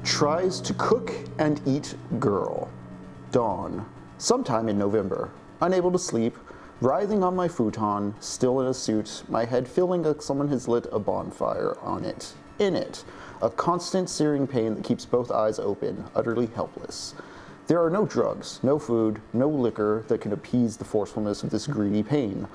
Tries to cook and eat girl. Dawn. Sometime in November. Unable to sleep, writhing on my futon, still in a suit, my head feeling like someone has lit a bonfire on it. In it. A constant searing pain that keeps both eyes open, utterly helpless. There are no drugs, no food, no liquor that can appease the forcefulness of this greedy pain.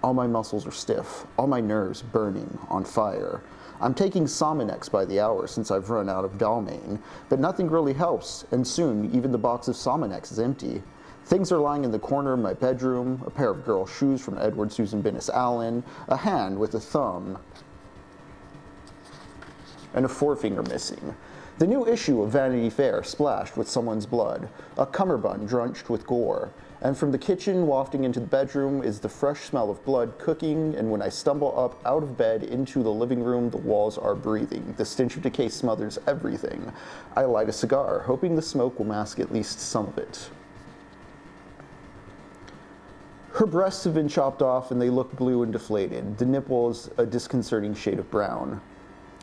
All my muscles are stiff, all my nerves burning, on fire. I'm taking Sominex by the hour since I've run out of Dalmane, but nothing really helps, and soon even the box of Sominex is empty. Things are lying in the corner of my bedroom, a pair of girl shoes from Edward Susan Bennis Allen, a hand with a thumb and a forefinger missing. The new issue of Vanity Fair splashed with someone's blood, a cummerbund drenched with gore, and from the kitchen wafting into the bedroom is the fresh smell of blood cooking, and when I stumble up out of bed into the living room, the walls are breathing. The stench of decay smothers everything. I light a cigar, hoping the smoke will mask at least some of it. Her breasts have been chopped off and they look blue and deflated, the nipples a disconcerting shade of brown.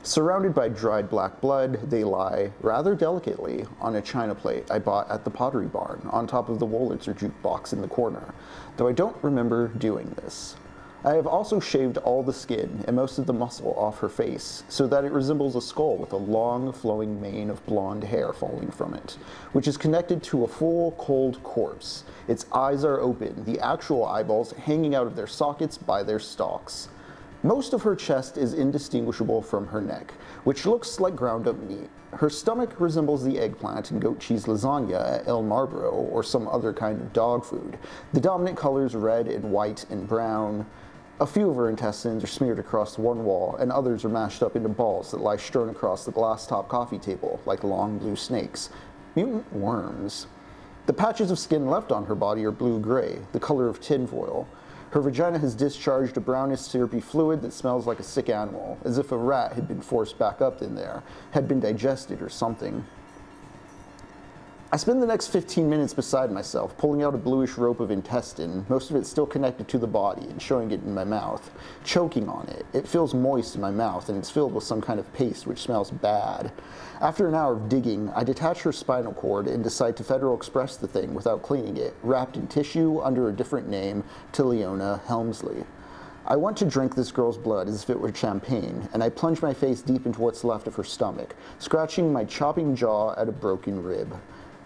Surrounded by dried black blood, they lie, rather delicately, on a china plate I bought at the Pottery Barn, on top of the Wolitzer jukebox in the corner, though I don't remember doing this. I have also shaved all the skin and most of the muscle off her face, so that it resembles a skull with a long, flowing mane of blonde hair falling from it, which is connected to a full, cold corpse. Its eyes are open, the actual eyeballs hanging out of their sockets by their stalks. Most of her chest is indistinguishable from her neck, which looks like ground-up meat. Her stomach resembles the eggplant and goat cheese lasagna at El Marlboro or some other kind of dog food. The dominant colors red and white and brown. A few of her intestines are smeared across one wall, and others are mashed up into balls that lie strewn across the glass-top coffee table like long blue snakes. Mutant worms. The patches of skin left on her body are blue-gray, the color of tinfoil. Her vagina has discharged a brownish syrupy fluid that smells like a sick animal, as if a rat had been forced back up in there, had been digested or something. I spend the next 15 minutes beside myself, pulling out a bluish rope of intestine, most of it still connected to the body, and showing it in my mouth, choking on it. It feels moist in my mouth, and it's filled with some kind of paste which smells bad. After an hour of digging, I detach her spinal cord and decide to Federal Express the thing without cleaning it, wrapped in tissue under a different name to Leona Helmsley. I want to drink this girl's blood as if it were champagne, and I plunge my face deep into what's left of her stomach, scratching my chopping jaw at a broken rib.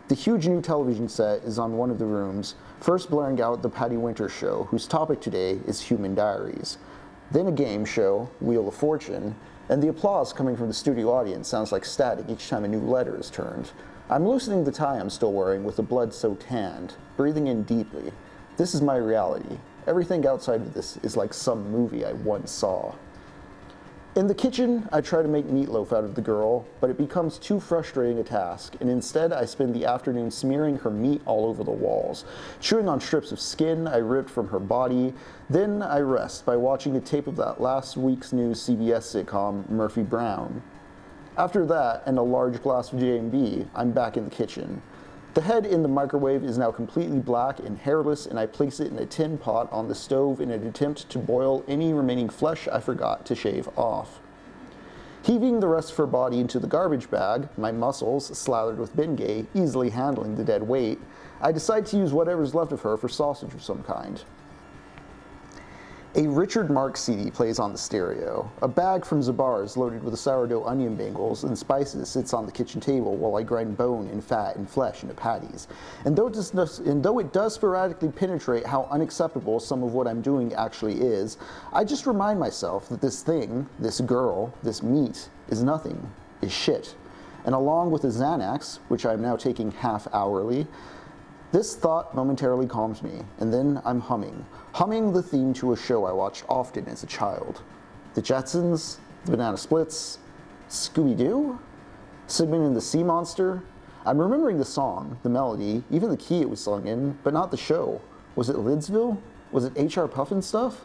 The huge new television set is on one of the rooms, first blaring out the Patty Winter show, whose topic today is human diaries. Then a game show, Wheel of Fortune, and the applause coming from the studio audience sounds like static each time a new letter is turned. I'm loosening the tie I'm still wearing with the blood so tanned, breathing in deeply. This is my reality. Everything outside of this is like some movie I once saw. In the kitchen, I try to make meatloaf out of the girl, but it becomes too frustrating a task, and instead I spend the afternoon smearing her meat all over the walls, chewing on strips of skin I ripped from her body. Then I rest by watching a tape of that last week's new CBS sitcom, Murphy Brown. After that, and a large glass of J&B, I'm back in the kitchen. The head in the microwave is now completely black and hairless, and I place it in a tin pot on the stove in an attempt to boil any remaining flesh I forgot to shave off. Heaving the rest of her body into the garbage bag, my muscles, slathered with Bengay, easily handling the dead weight, I decide to use whatever's left of her for sausage of some kind. A Richard Marx CD plays on the stereo. A bag from Zabar's loaded with sourdough onion bangles and spices sits on the kitchen table while I grind bone and fat and flesh into patties. And though it does sporadically penetrate how unacceptable some of what I'm doing actually is, I just remind myself that this thing, this girl, this meat, is nothing, is shit. And along with the Xanax, which I'm now taking half-hourly, this thought momentarily calms me, and then I'm humming the theme to a show I watched often as a child. The Jetsons, the Banana Splits, Scooby-Doo, Sigmund and the Sea Monster. I'm remembering the song, the melody, even the key it was sung in, but not the show. Was it Lidsville? Was it H.R. Pufnstuf?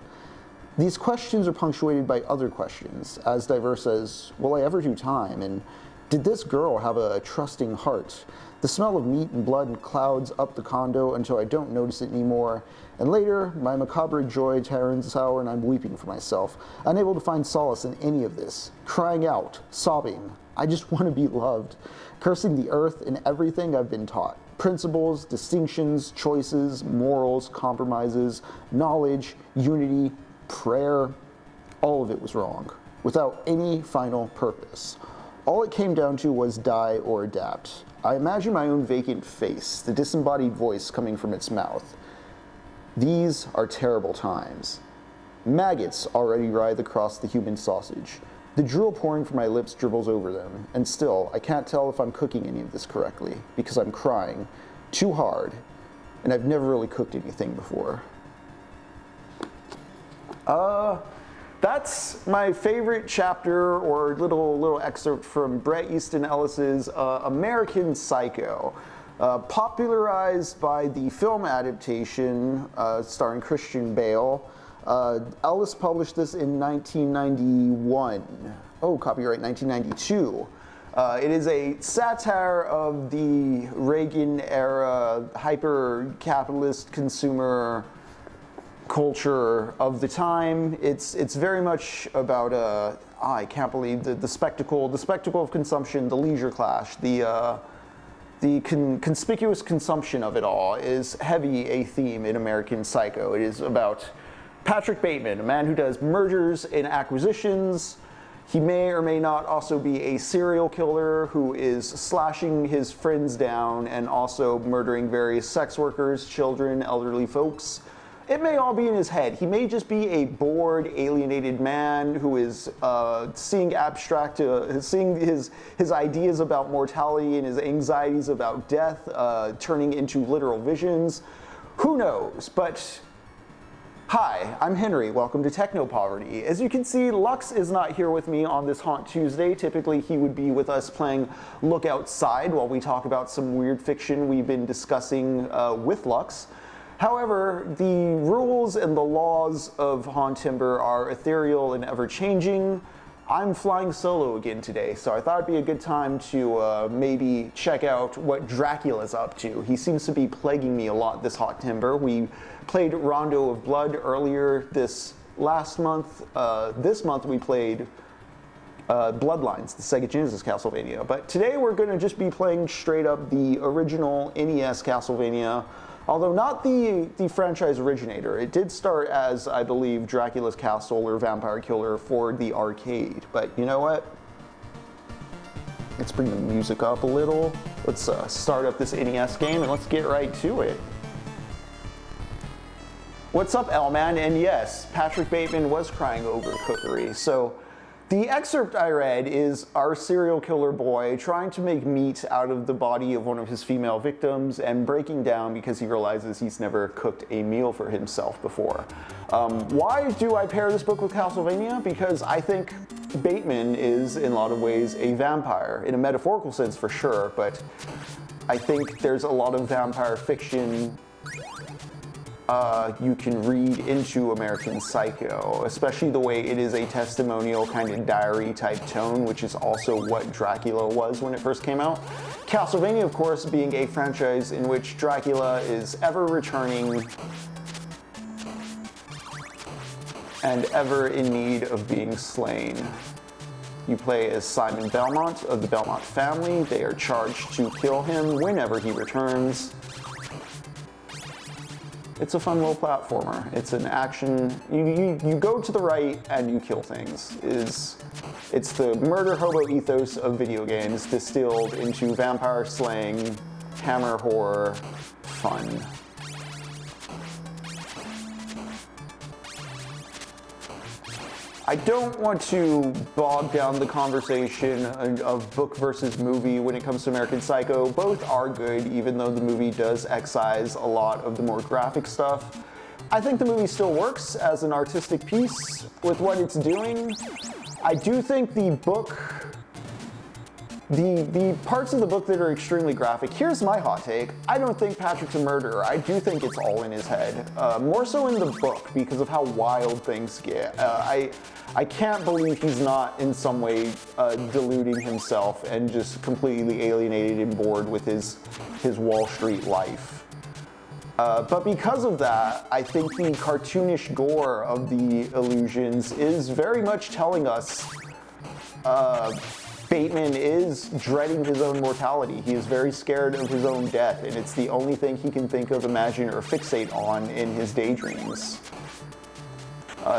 These questions are punctuated by other questions, as diverse as, will I ever do time, and Did this girl have a trusting heart? The smell of meat and blood clouds up the condo until I don't notice it anymore, and later, my macabre joy turns sour and I'm weeping for myself, unable to find solace in any of this, crying out, sobbing, I just want to be loved, cursing the earth and everything I've been taught. Principles, distinctions, choices, morals, compromises, knowledge, unity, prayer, all of it was wrong, without any final purpose. All it came down to was die or adapt. I imagine my own vacant face, the disembodied voice coming from its mouth. These are terrible times. Maggots already writhe across the human sausage. The drool pouring from my lips dribbles over them, and still, I can't tell if I'm cooking any of this correctly, because I'm crying too hard, and I've never really cooked anything before. That's my favorite chapter or little excerpt from BRET EASTON ELLIS'S American Psycho, popularized by the film adaptation starring Christian Bale. Ellis published this in 1991. Oh, copyright 1992. It is a satire of the Reagan-era hyper-capitalist consumer culture of the time. It's very much about I can't believe the spectacle of consumption, the leisure clash, the conspicuous consumption of it all is heavy a theme in American Psycho. It is about Patrick Bateman, a man who does mergers and acquisitions. He may or may not also be a serial killer who is slashing his friends down and also murdering various sex workers, children, elderly folks. It may all be in his head. He may just be a bored, alienated man who is seeing his ideas about mortality and his anxieties about death turning into literal visions. Who knows? But hi, I'm Henry. Welcome to Techno Poverty. As you can see, Lux is not here with me on this Haunt Tuesday. Typically, he would be with us playing Look Outside while we talk about some weird fiction we've been discussing with Lux. However, the rules and the laws of Hauntember are ethereal and ever-changing. I'm flying solo again today, so I thought it'd be a good time to maybe check out what Dracula's up to. He seems to be plaguing me a lot this Hauntember. We played Rondo of Blood earlier this last month. This month we played Bloodlines, the Sega Genesis Castlevania. But today we're going to just be playing straight up the original NES Castlevania. Although not the franchise originator. It did start as, I believe, Dracula's Castle or Vampire Killer for the arcade. But you know what? Let's bring the music up a little. Let's start up this NES game and let's get right to it. What's up, L-Man? And yes, Patrick Bateman was crying over cookery. So the excerpt I read is our serial killer boy trying to make meat out of the body of one of his female victims and breaking down because he realizes he's never cooked a meal for himself before. Why do I pair this book with Castlevania? Because I think Bateman is, in a lot of ways, a vampire, in a metaphorical sense for sure, but I think there's a lot of vampire fiction you can read into American Psycho, especially the way it is a testimonial kind of diary type tone, which is also what Dracula was when it first came out. Castlevania, of course, being a franchise in which Dracula is ever returning and ever in need of being slain. You play as Simon Belmont of the Belmont family. They are charged to kill him whenever he returns. It's a fun little platformer. It's an action. You go to the right and you kill things. It's the murder hobo ethos of video games distilled into vampire slaying, hammer horror, fun. I don't want to bog down the conversation of book versus movie when it comes to American Psycho. Both are good, even though the movie does excise a lot of the more graphic stuff. I think the movie still works as an artistic piece with what it's doing. I do think the book The parts of the book that are extremely graphic, here's my hot take. I don't think Patrick's a murderer. I do think it's all in his head. More so in the book because of how wild things get. I can't believe he's not in some way deluding himself and just completely alienated and bored with his Wall Street life. But because of that, I think the cartoonish gore of the illusions is very much telling us Bateman is dreading his own mortality. He is very scared of his own death, and it's the only thing he can think of, imagine, or fixate on in his daydreams.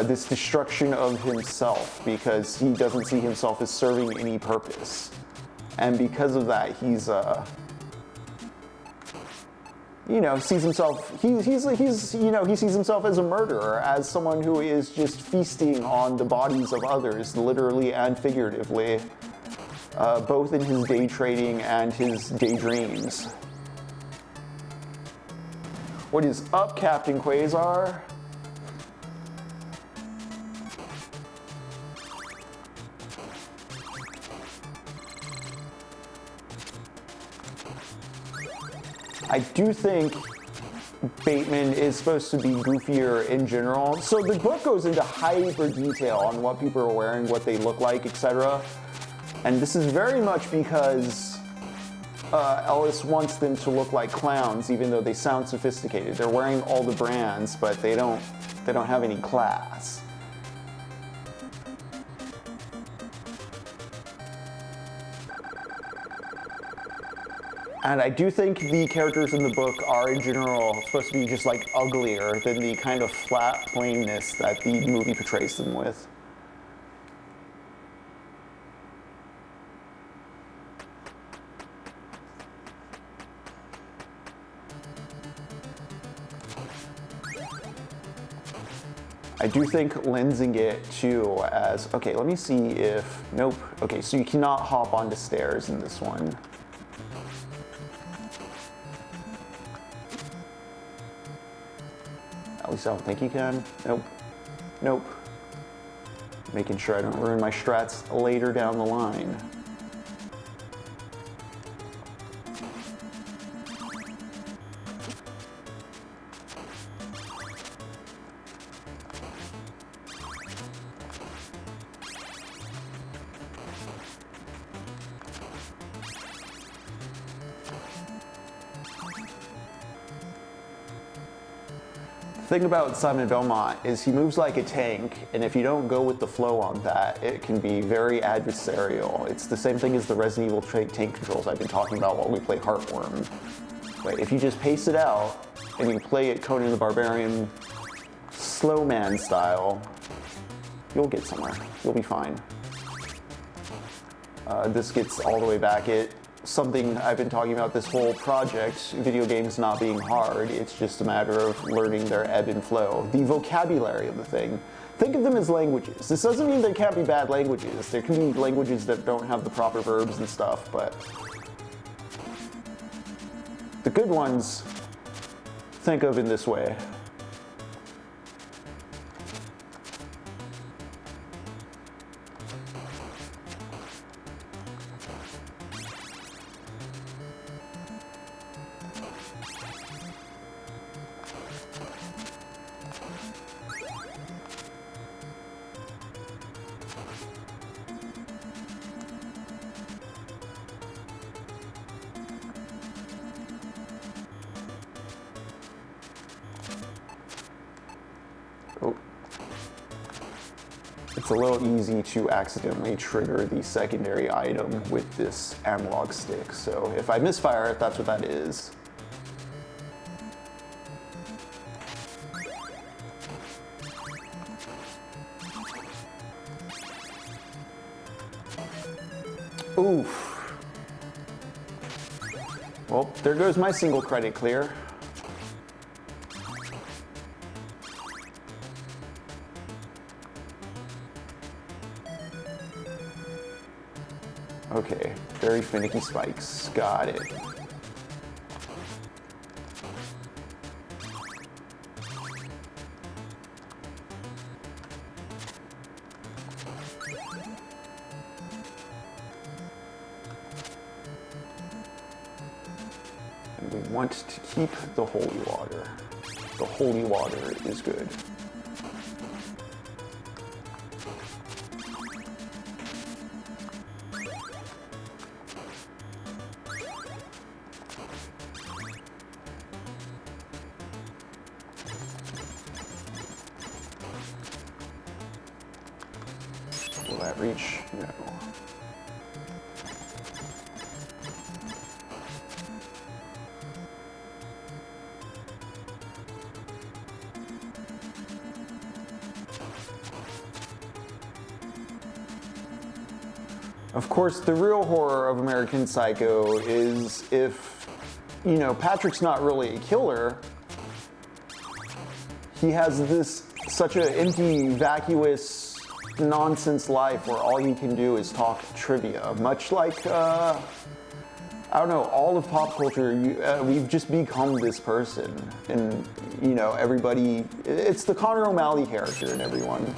This destruction of himself, because he doesn't see himself as serving any purpose. And because of that, he's, you know, sees himself, he sees himself as a murderer, as someone who is just feasting on the bodies of others, literally and figuratively. Both in his day trading and his daydreams. What is up, Captain Quasar? I do think Bateman is supposed to be goofier in general. So the book goes into hyper detail on what people are wearing, what they look like, etc. And this is very much because Ellis wants them to look like clowns, even though they sound sophisticated. They're wearing all the brands, but they don't have any class. And I do think the characters in the book are, in general, supposed to be just like uglier than the kind of flat plainness that the movie portrays them with. I do think lensing it too as, okay, let me see if, nope. Okay, so you cannot hop onto stairs in this one. At least I don't think you can. Nope. Nope. Making sure I don't ruin my strats later down the line. The thing about Simon Belmont is he moves like a tank, and if you don't go with the flow on that, it can be very adversarial. It's the same thing as the Resident Evil tank controls I've been talking about while we play Heartworm. But if you just pace it out, and you play it Conan the Barbarian slow man style, you'll get somewhere. You'll be fine. This gets all the way back at something I've been talking about this whole project, video games not being hard. It's just a matter of learning their ebb and flow. The vocabulary of the thing. Think of them as languages. This doesn't mean there can't be bad languages. There can be languages that don't have the proper verbs and stuff, but the good ones, think of in this way. It's a little easy to accidentally trigger the secondary item with this analog stick, so if I misfire it, that's what that is. Oof. Well, there goes my single credit clear. Okay, very finicky spikes. Got it. We want to keep the holy water. The holy water is good. Will that reach? No. Of course, the real horror of American Psycho is if, you know, Patrick's not really a killer. He has this such an empty, vacuous, nonsense life where all he can do is talk trivia. Much like, I don't know, all of pop culture, we've just become this person. And, you know, everybody, it's the Connor O'Malley character in everyone.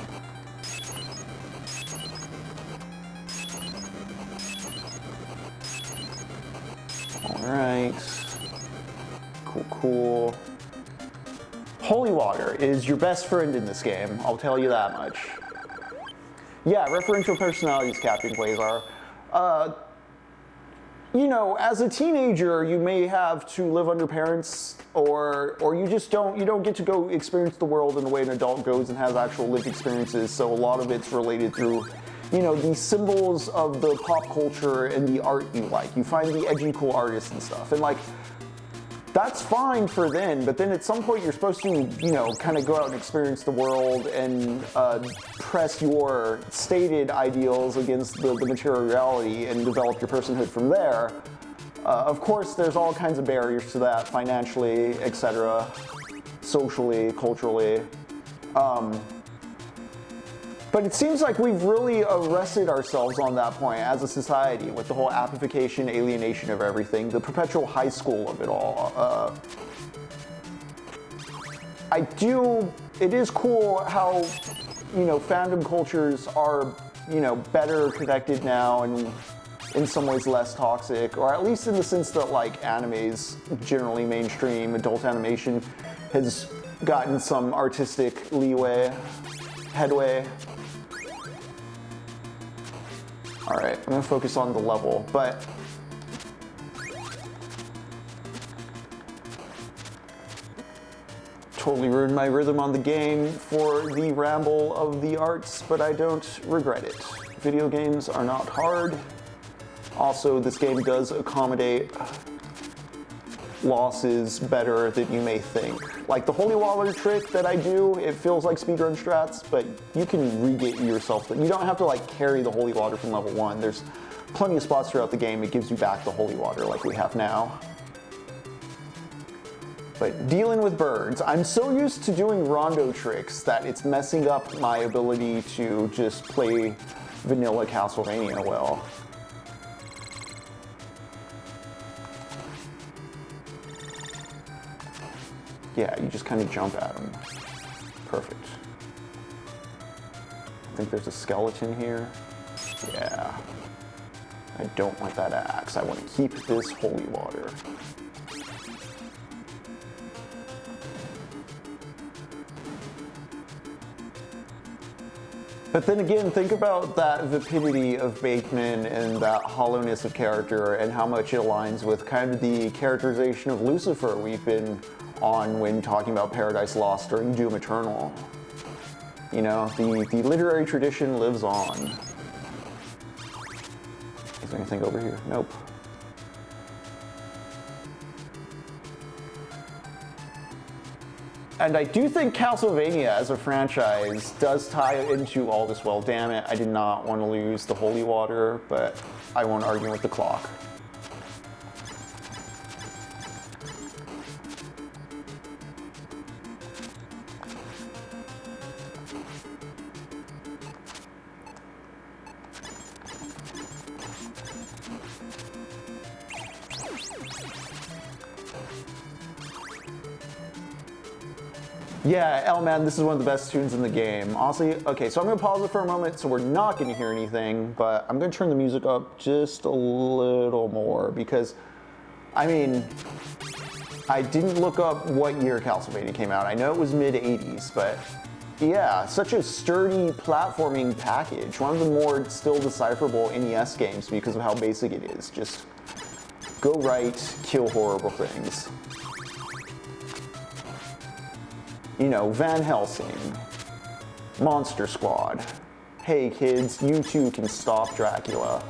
Alright. Cool, cool. Holy water is your best friend in this game, I'll tell you that much. Yeah, referential personalities, Captain Quasar. You know, as a teenager, you may have to live under parents, or you just don't get to go experience the world in the way an adult goes and has actual lived experiences, so a lot of it's related through, you know, the symbols of the pop culture and the art you like. You find the edgy, cool artists and stuff. And like, that's fine for then, but then at some point you're supposed to, you know, kind of go out and experience the world and press your stated ideals against the material reality and develop your personhood from there. Of course, there's all kinds of barriers to that, financially, etc., socially, culturally. But it seems like we've really arrested ourselves on that point as a society with the whole appification, alienation of everything, the perpetual high school of it all. It is cool how, you know, fandom cultures are, you know, better connected now and in some ways less toxic, or at least in the sense that like anime's generally mainstream, adult animation has gotten some artistic headway. All right, I'm gonna focus on the level, but totally ruined my rhythm on the game for the ramble of the arts, but I don't regret it. Video games are not hard. Also, this game does accommodate losses better than you may think. Like the holy water trick that I do, it feels like speedrun strats, but you can re-get yourself. You don't have to like carry the holy water from level 1. There's plenty of spots throughout the game it gives you back the holy water like we have now. But dealing with birds, I'm so used to doing rondo tricks that it's messing up my ability to just play vanilla Castlevania well. Yeah, you just kind of jump at them. Perfect. I think there's a skeleton here. Yeah. I don't want that axe. I want to keep this holy water. But then again, think about that vapidity of Bateman and that hollowness of character and how much it aligns with kind of the characterization of Lucifer we've been on when talking about Paradise Lost during Doom Eternal. You know, the literary tradition lives on. Is there anything over here? Nope. And I do think Castlevania as a franchise does tie into all this well. Damn it, I did not want to lose the holy water, but I won't argue with the clock. Yeah, man, this is one of the best tunes in the game. Honestly, okay, so I'm gonna pause it for a moment so we're not gonna hear anything, but I'm gonna turn the music up just a little more because, I mean, I didn't look up what year Castlevania came out. I know it was mid-80s, but yeah, such a sturdy platforming package. One of the more still decipherable NES games because of how basic it is. Just go right, kill horrible things. You know, Van Helsing, Monster Squad. Hey kids, you too can stop Dracula.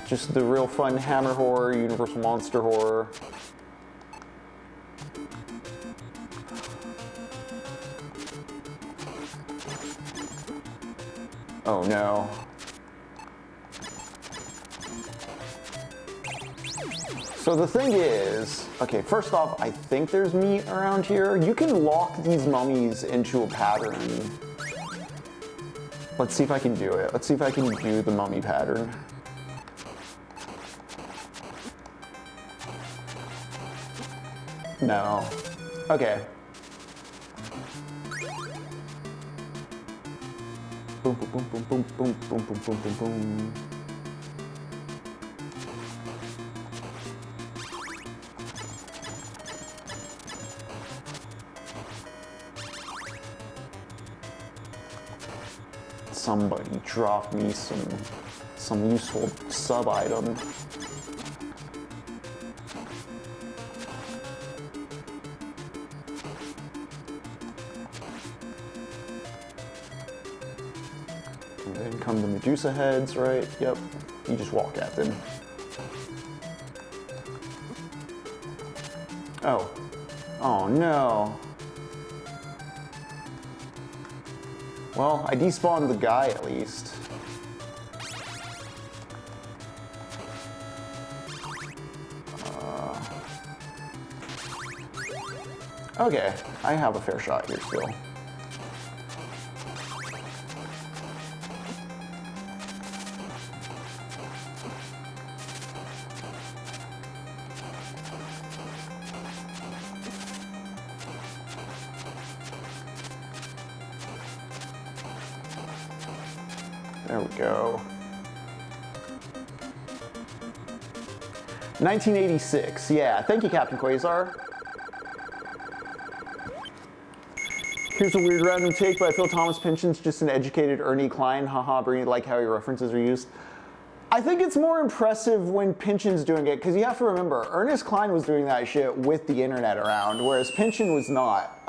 Just the real fun Hammer horror, Universal Monster horror. Oh no. So the thing is, okay, first off, I think there's meat around here. You can lock these mummies into a pattern. Let's see if I can do it. Let's see if I can do the mummy pattern. No. Okay. Boom, boom, boom, boom, boom, boom, boom, boom, boom, boom, boom. Somebody drop me some useful sub item. And then come the Medusa heads, right? Yep. You just walk at them. Oh. Oh no. Well, I despawned the guy at least. Okay, I have a fair shot here still. There we go. 1986, yeah. Thank you, Captain Quasar. Here's a weird random take by Phil Thomas Pynchon's just an educated Ernie Klein. Haha, brilliant, like how your references are used. I think it's more impressive when Pynchon's doing it, because you have to remember, Ernest Klein was doing that shit with the internet around, whereas Pynchon was not.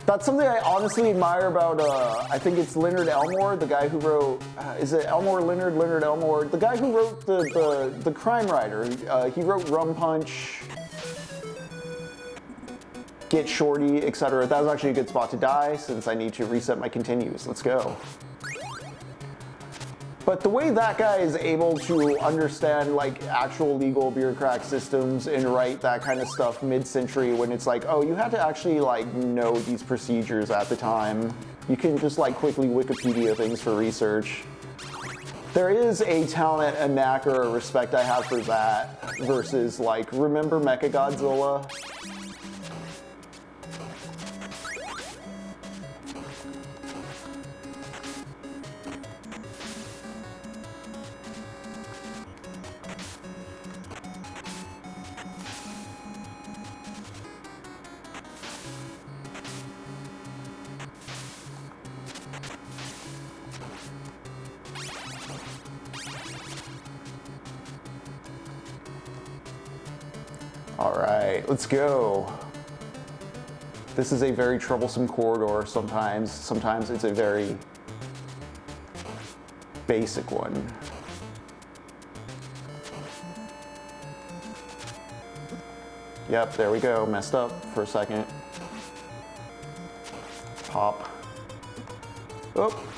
That's something I honestly admire about, I think it's Leonard Elmore, the guy who wrote, is it Elmore Leonard, Leonard Elmore? The guy who wrote the crime writer. He wrote Rum Punch, Get Shorty, etc. That was actually a good spot to die since I need to reset my continues. Let's go. But the way that guy is able to understand like actual legal bureaucratic systems and write that kind of stuff mid-century when it's like, oh, you had to actually like know these procedures at the time. You can just like quickly Wikipedia things for research. There is a talent, a knack, or a respect I have for that versus like, remember Mechagodzilla? Alright, let's go. This is a very troublesome corridor sometimes. Sometimes it's a very basic one. Yep, there we go. Messed up for a second. Pop. Oh.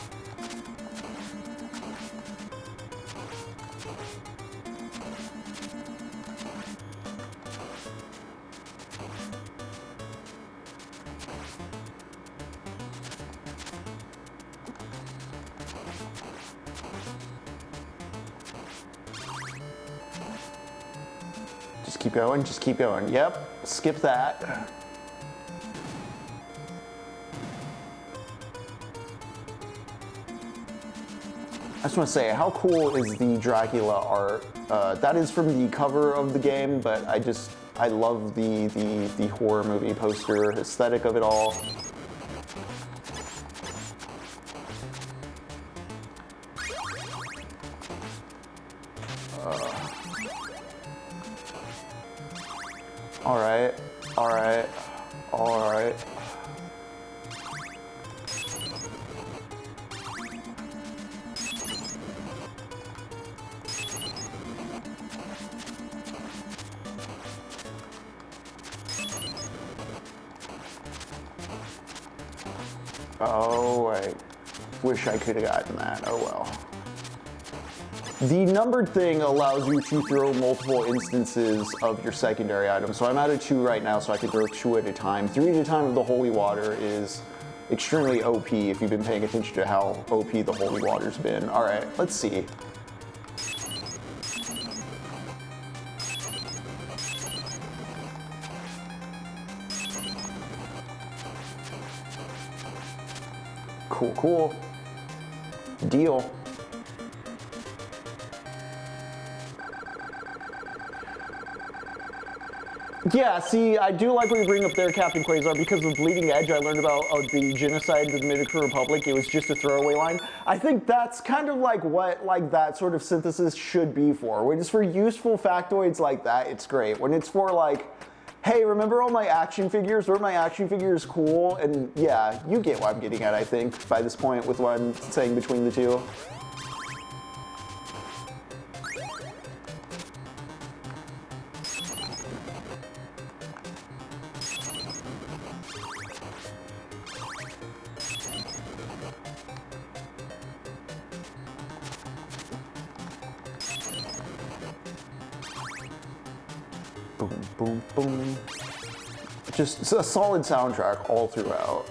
Just keep going, just keep going. Yep, skip that. just want to say, how cool is the Dracula art? That is from the cover of the game, but I love the horror movie poster aesthetic of it all. Alright, alright, alright. Oh, I wish I could have gotten that. Oh well. The numbered thing allows you to throw multiple instances of your secondary items. So I'm at a 2 right now, so I can throw 2 at a time. 3 at a time of the holy water is extremely OP if you've been paying attention to how OP the holy water's been. All right, let's see. Cool, cool. Deal. Yeah, see, I do like what you bring up there, Captain Quasar, because with Bleeding Edge, I learned about the genocide of the Dominican Republic. It was just a throwaway line. I think that's kind of like what that sort of synthesis should be for. When it's for useful factoids like that, it's great. When it's for like, hey, remember all my action figures? Were my action figures cool? And yeah, you get what I'm getting at, I think, by this point with what I'm saying between the two. Boom, boom, boom. Just a solid soundtrack all throughout.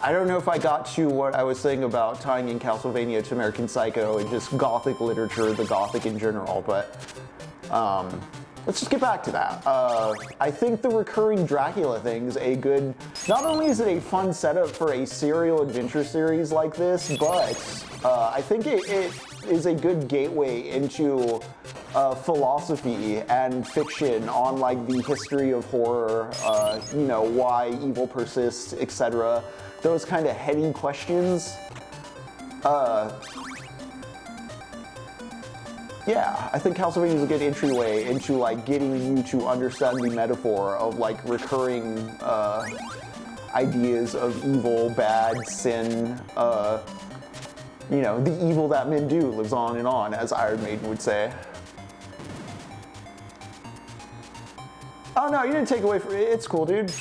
I don't know if I got to what I was saying about tying in Castlevania to American Psycho and just Gothic literature, the Gothic in general, but let's just get back to that. I think the recurring Dracula thing is a good, not only is it a fun setup for a serial adventure series like this, but I think it is a good gateway into philosophy and fiction on like the history of horror, you know, why evil persists, etc. Those kind of heady questions. Yeah, I think Castlevania is a good entryway into like getting you to understand the metaphor of like recurring ideas of evil, bad, sin, you know, the evil that men do lives on and on, as Iron Maiden would say. Oh no, you didn't take away from it. It's cool, dude.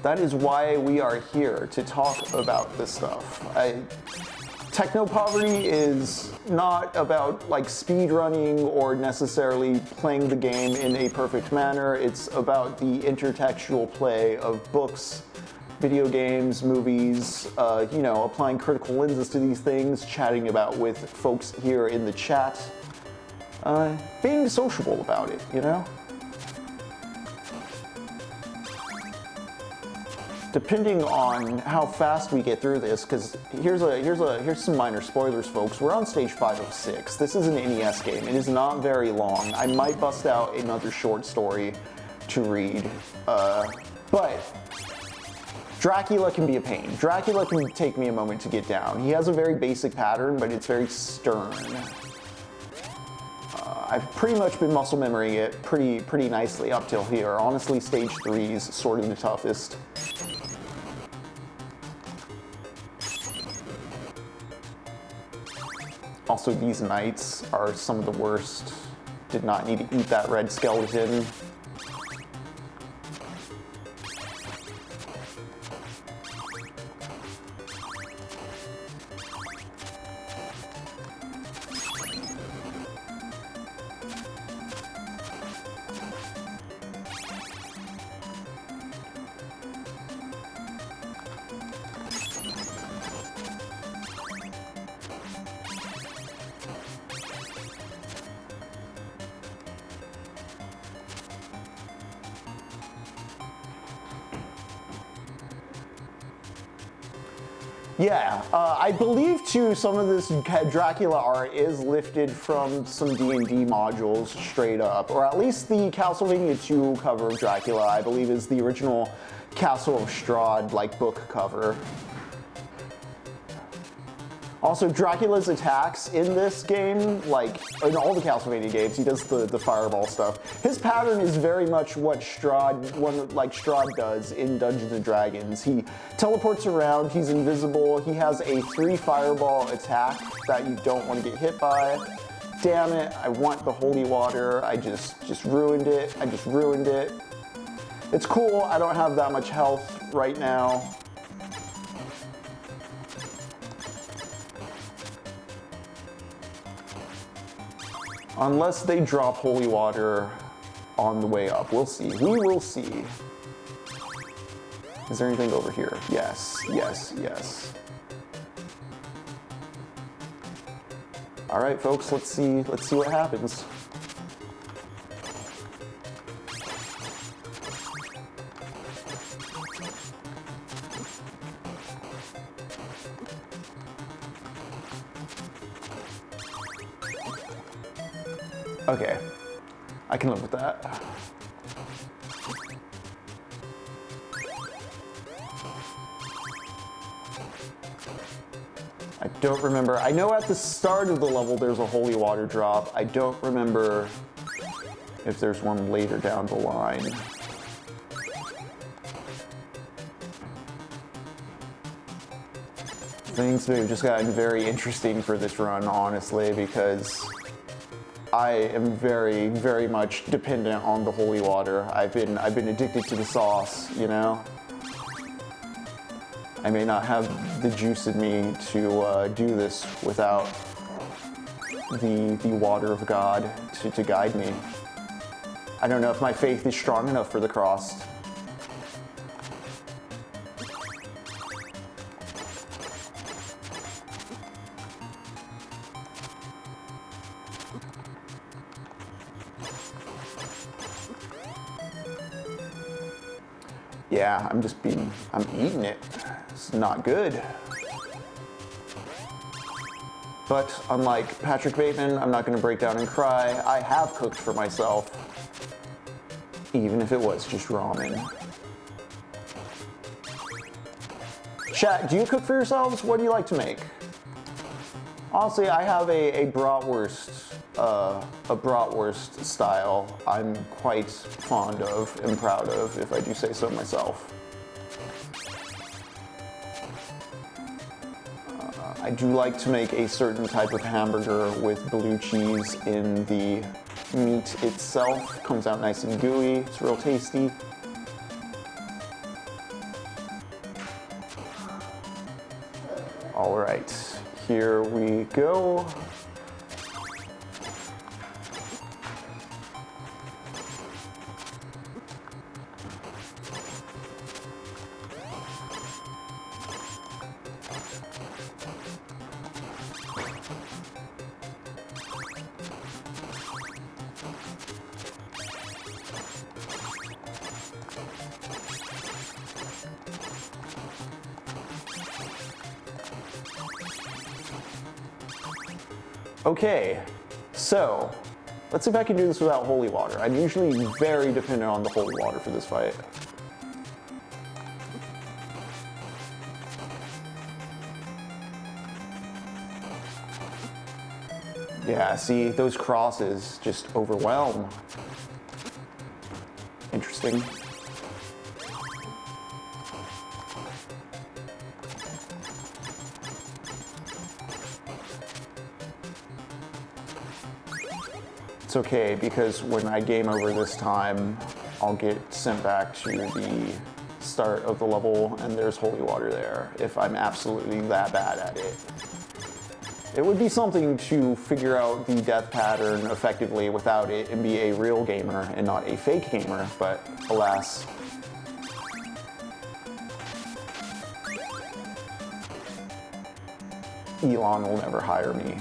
That is why we are here, to talk about this stuff. Techno-poverty is not about like speed running or necessarily playing the game in a perfect manner. It's about the intertextual play of books, video games, movies, you know, applying critical lenses to these things, chatting about with folks here in the chat, being sociable about it, you know? Depending on how fast we get through this, because here's some minor spoilers, folks. We're on stage 5 of 6. This is an NES game. It is not very long. I might bust out another short story to read, but Dracula can be a pain. Dracula can take me a moment to get down. He has a very basic pattern, but it's very stern. I've pretty much been muscle memorying it pretty nicely up till here. Honestly, stage 3 is sort of the toughest. Also, these knights are some of the worst. Did not need to eat that red skeleton. Yeah, I believe too some of this Dracula art is lifted from some D&D modules straight up, or at least the Castlevania 2 cover of Dracula, I believe, is the original Castle of Strahd like book cover. Also, Dracula's attacks in this game, like in all the Castlevania games, he does the fireball stuff. His pattern is very much what Strahd does in Dungeons and Dragons. He teleports around, he's invisible, he has a 3 fireball attack that you don't want to get hit by. Damn it, I want the holy water, I just ruined it, I just ruined it. It's cool, I don't have that much health right now. Unless they drop holy water on the way up. We'll see. We will see. Is there anything over here? Yes, yes, yes. All right, folks, let's see what happens. Okay, I can live with that. I don't remember. I know at the start of the level there's a holy water drop. I don't remember if there's one later down the line. Things have just gotten very interesting for this run, honestly, because I am very, very much dependent on the holy water. I've been addicted to the sauce, you know? I may not have the juice in me to do this without the water of God to guide me. I don't know if my faith is strong enough for the cross. Yeah, I'm eating it. It's not good. But unlike Patrick Bateman, I'm not gonna break down and cry. I have cooked for myself, even if it was just ramen. Chat, do you cook for yourselves? What do you like to make? Honestly, I have a bratwurst style I'm quite fond of and proud of, if I do say so myself. I do like to make a certain type of hamburger with blue cheese in the meat itself. Comes out nice and gooey, it's real tasty. All right, here we go. Okay, so let's see if I can do this without holy water. I'm usually very dependent on the holy water for this fight. Yeah, see, those crosses just overwhelm. Interesting. It's okay, because when I game over this time, I'll get sent back to the start of the level and there's holy water there, if I'm absolutely that bad at it. It would be something to figure out the death pattern effectively without it and be a real gamer and not a fake gamer, but alas. Elon will never hire me.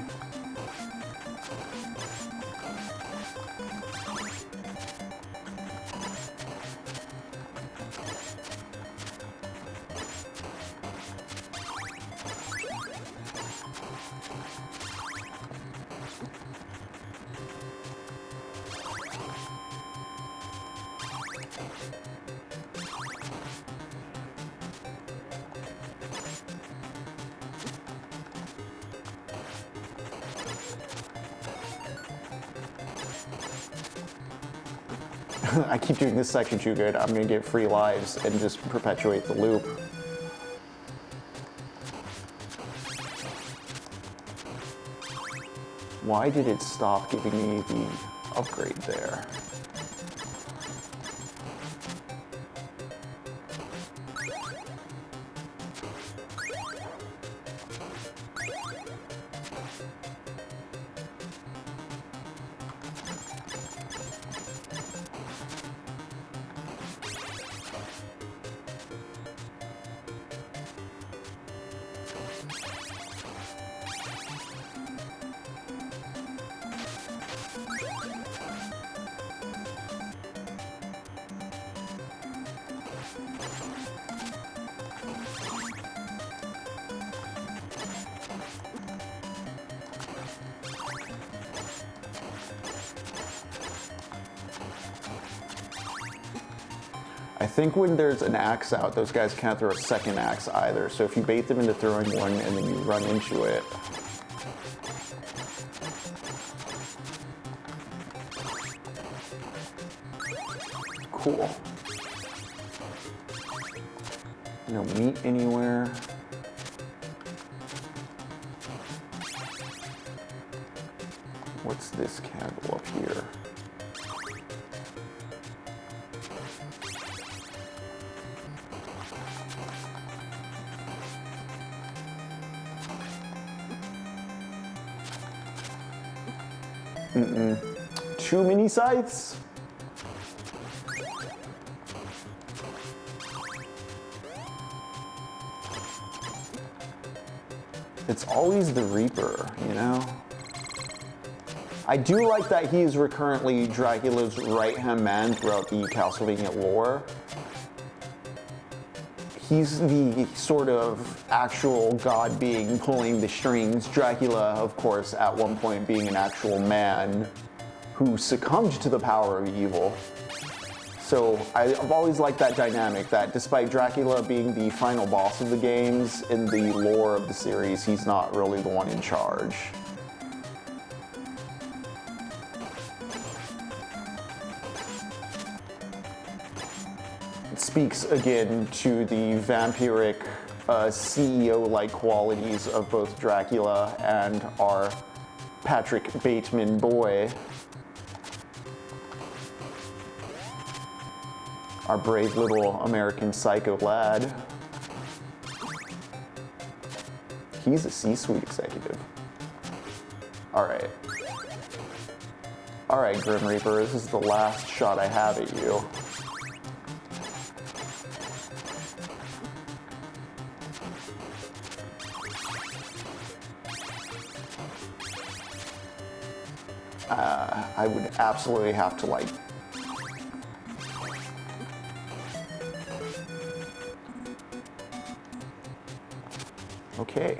I keep doing this section too good. I'm gonna get free lives and just perpetuate the loop. Why did it stop giving me the upgrade there? I think when there's an axe out, those guys can't throw a second axe either. So if you bait them into throwing one and then you run into it. Cool. No meat anywhere. What's this candle up here? Too many scythes? It's always the Reaper, you know? I do like that he is recurrently Dracula's right-hand man throughout the Castlevania lore. He's the sort of actual god being pulling the strings. Dracula, of course, at one point being an actual man who succumbed to the power of evil. So I've always liked that dynamic, that despite Dracula being the final boss of the games, in the lore of the series, he's not really the one in charge. It speaks again to the vampiric CEO-like qualities of both Dracula and our Patrick Bateman boy. Our brave little American psycho lad. He's a C-suite executive. Alright. Alright, Grim Reaper, this is the last shot I have at you. I would absolutely have to, like, okay.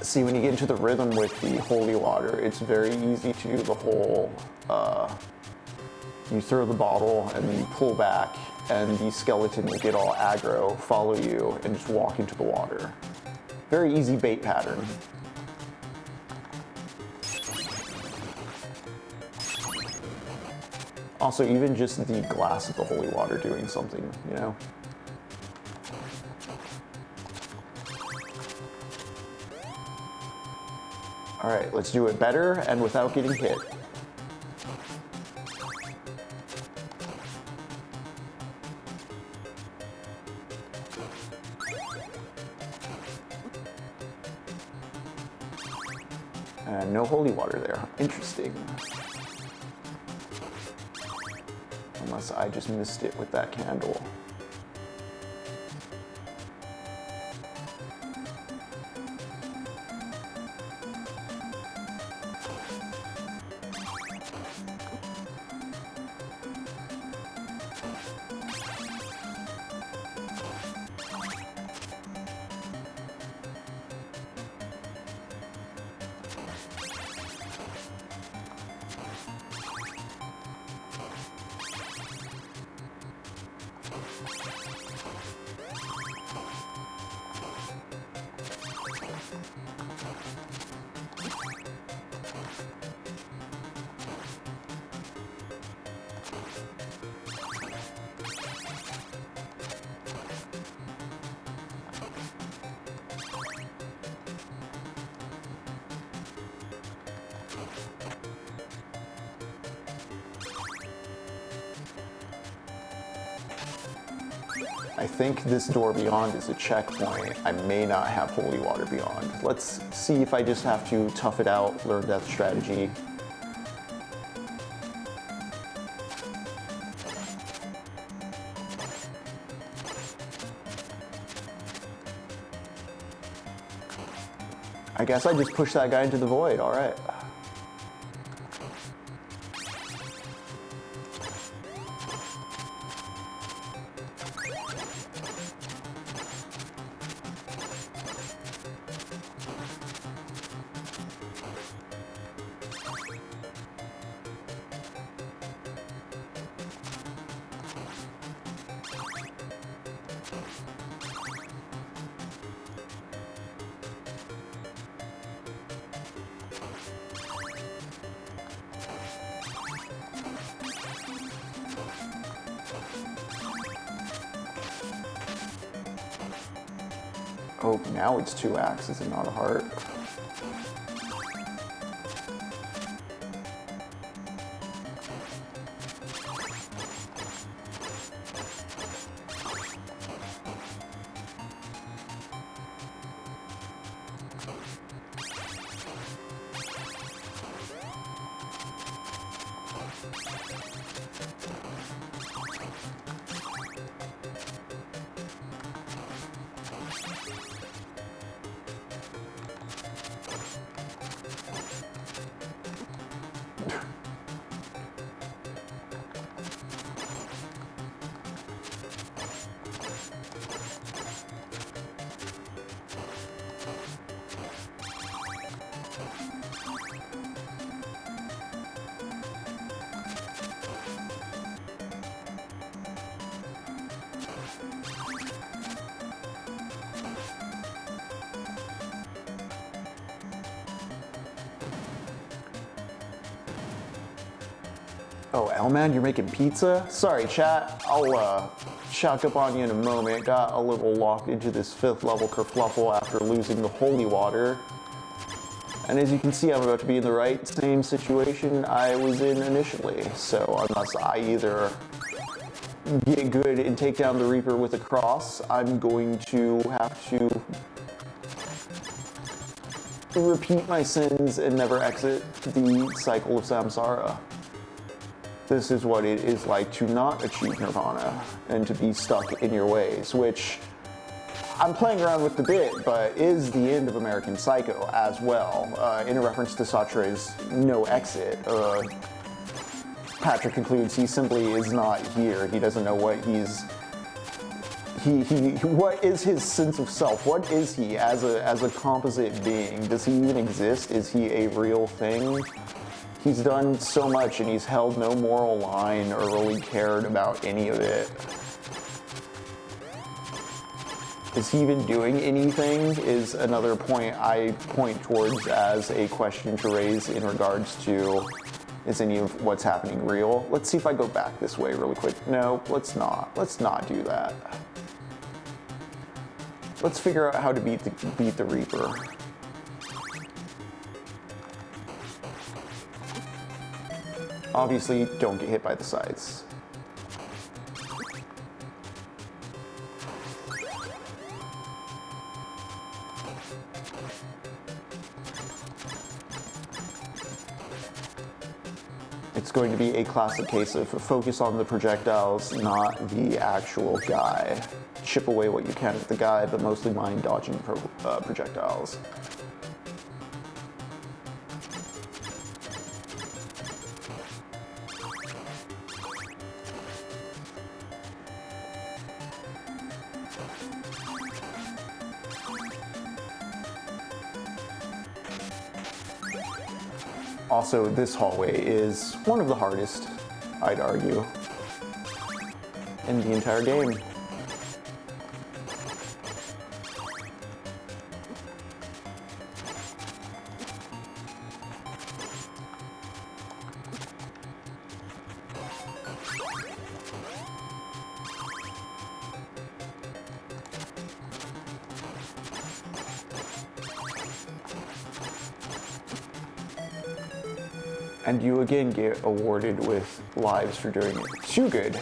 See, when you get into the rhythm with the holy water, it's very easy to do the whole, you throw the bottle and then you pull back and the skeleton will get all aggro, follow you, and just walk into the water. Very easy bait pattern. Also, even just the glass of the holy water doing something, you know? All right, let's do it better and without getting hit. And no holy water there. Interesting. Unless I just missed it with that candle. I think this door beyond is a checkpoint. I may not have holy water beyond. Let's see if I just have to tough it out, learn that strategy. I guess I just pushed that guy into the void, all right. Oh, now it's 2 axes and not a heart. Oh, Elman, you're making pizza? Sorry, chat. I'll shock up on you in a moment. Got a little locked into this 5th level kerfluffle after losing the holy water. And as you can see, I'm about to be in the right same situation I was in initially. So unless I either get good and take down the Reaper with a cross, I'm going to have to repeat my sins and never exit the cycle of samsara. This is what it is like to not achieve nirvana and to be stuck in your ways, which I'm playing around with the bit, but is the end of American Psycho as well. In a reference to Sartre's no exit, Patrick concludes he simply is not here. He doesn't know what what is his sense of self? What is he as a composite being? Does he even exist? Is he a real thing? He's done so much and he's held no moral line or really cared about any of it. Is he even doing anything is another point I point towards as a question to raise in regards to, is any of what's happening real? Let's see if I go back this way really quick. No, let's not. Let's not do that. Let's figure out how to beat the Reaper. Obviously, don't get hit by the sides. It's going to be a classic case of focus on the projectiles, not the actual guy. Chip away what you can at the guy, but mostly mind dodging projectiles. Also, this hallway is one of the hardest, I'd argue, in the entire game. And you again get awarded with lives for doing it too good.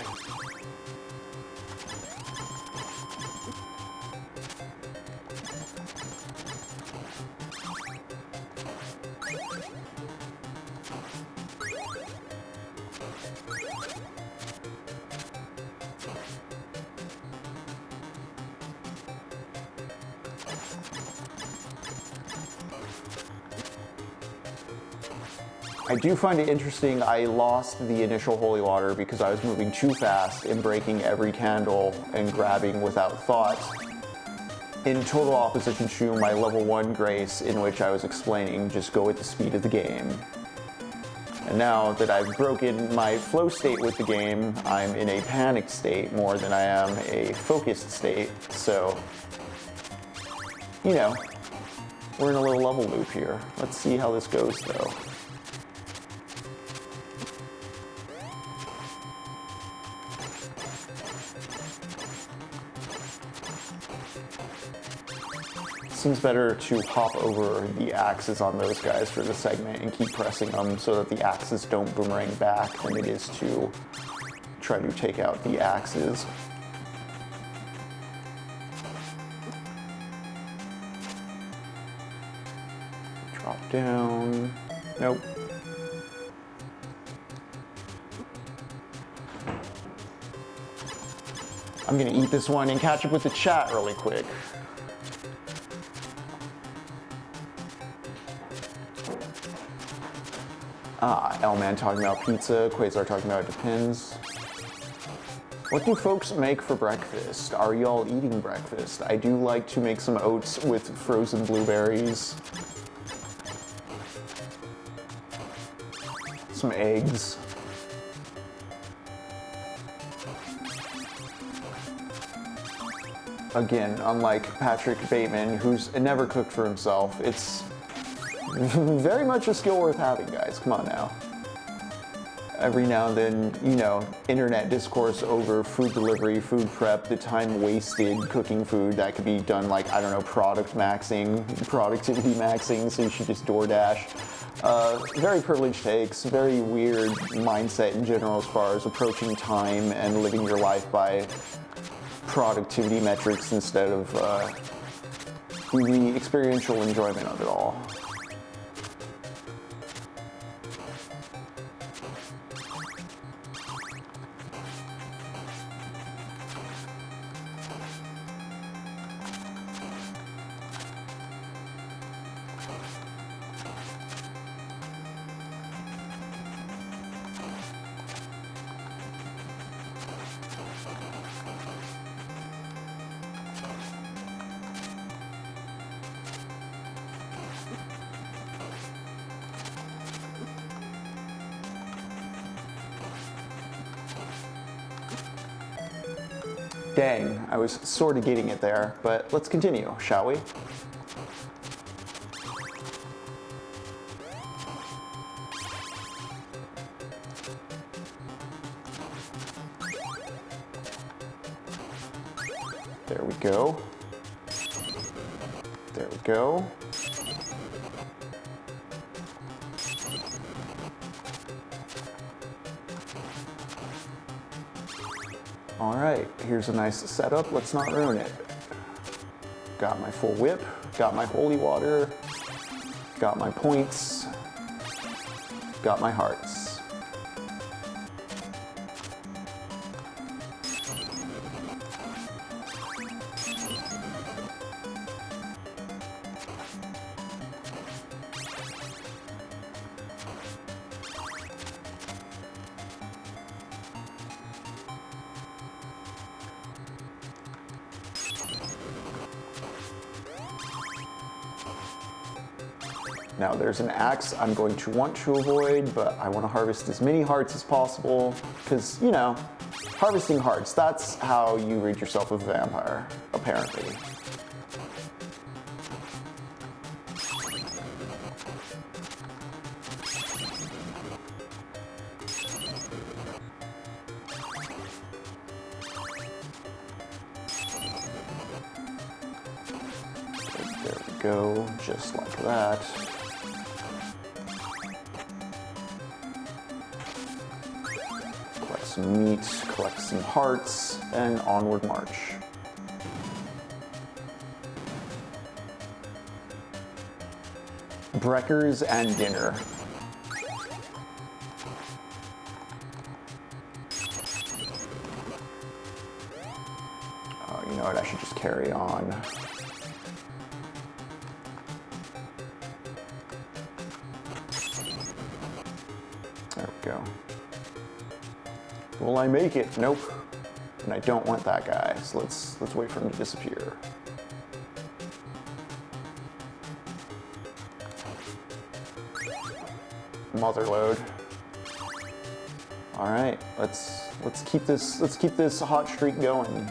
I do find it interesting I lost the initial holy water because I was moving too fast and breaking every candle and grabbing without thought. In total opposition to my level 1 grace, in which I was explaining just go with the speed of the game. And now that I've broken my flow state with the game, I'm in a panicked state more than I am a focused state, so, you know, we're in a little level loop here. Let's see how this goes though. Seems better to hop over the axes on those guys for the segment and keep pressing them so that the axes don't boomerang back than it is to try to take out the axes. Drop down. Nope. I'm gonna eat this one and catch up with the chat really quick. L-Man talking about pizza, Quasar talking about it depends. What do folks make for breakfast? Are y'all eating breakfast? I do like to make some oats with frozen blueberries. Some eggs. Again, unlike Patrick Bateman, who's never cooked for himself, it's very much a skill worth having, guys. Come on now. Every now and then, you know, internet discourse over food delivery, food prep, the time wasted cooking food that could be done like, I don't know, productivity maxing, so you should just DoorDash. Very privileged takes, very weird mindset in general as far as approaching time and living your life by productivity metrics instead of the experiential enjoyment of it all. Dang, I was sort of getting it there, but let's continue, shall we? There we go. There we go. All right, here's a nice setup. Let's not ruin it. Got my full whip, got my holy water, got my points, got my hearts. Now there's an axe I'm going to want to avoid, but I want to harvest as many hearts as possible, because, you know, harvesting hearts, that's how you rid yourself of a vampire, apparently. There we go, just like that. Meat, collect some hearts, and onward march. Breckers and dinner. Oh, you know what, I should just carry on. There we go. Will I make it? Nope. And I don't want that guy, so let's wait for him to disappear. Motherload. All right, let's keep this hot streak going.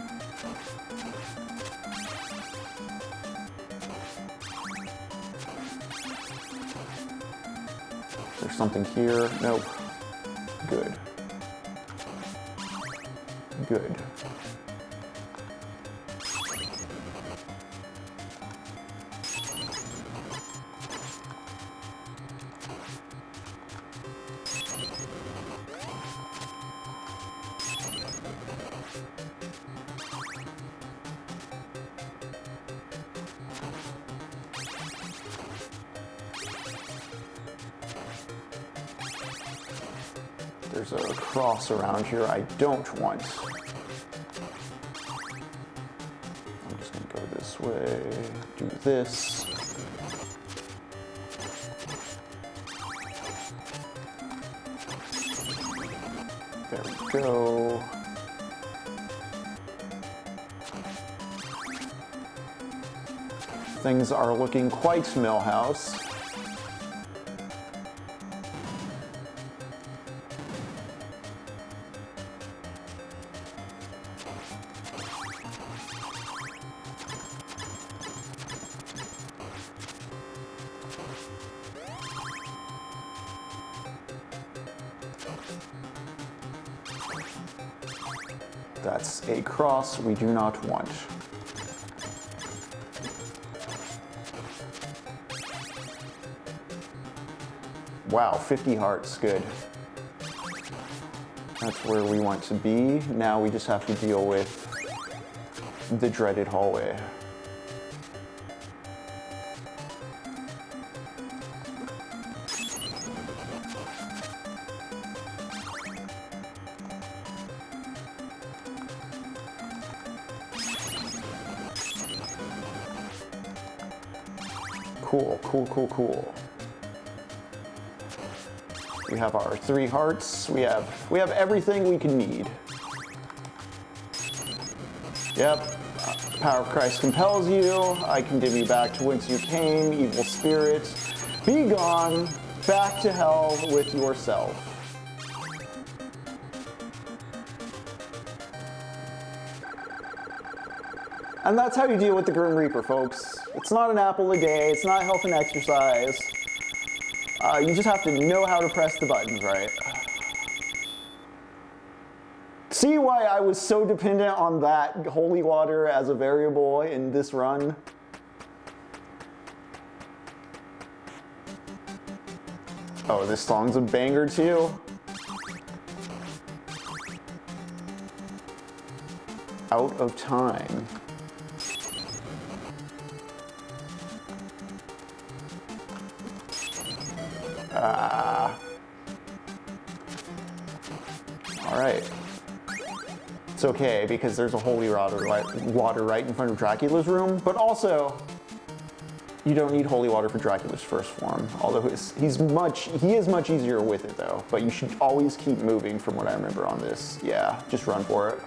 There's something here. Nope. Good. Good. There's a cross around here I don't want. I'm just gonna go this way, do this. There we go. Things are looking quite Millhouse. That's a cross we do not want. Wow, 50 hearts, good. That's where we want to be. Now we just have to deal with the dreaded hallway. Cool, cool, cool, cool. We have our 3 hearts. We have everything we can need. Yep. Power of Christ compels you. I condemn you back to whence you came, evil spirit. Be gone, back to hell with yourself. And that's how you deal with the Grim Reaper, folks. It's not an apple a day. It's not health and exercise. You just have to know how to press the buttons, right? See why I was so dependent on that holy water as a variable in this run? Oh, this song's a banger too. Out of time. All right. It's okay because there's a holy water right in front of Dracula's room, but also you don't need holy water for Dracula's first form. Although he is much easier with it though. But you should always keep moving from what I remember on this. Yeah, just run for it.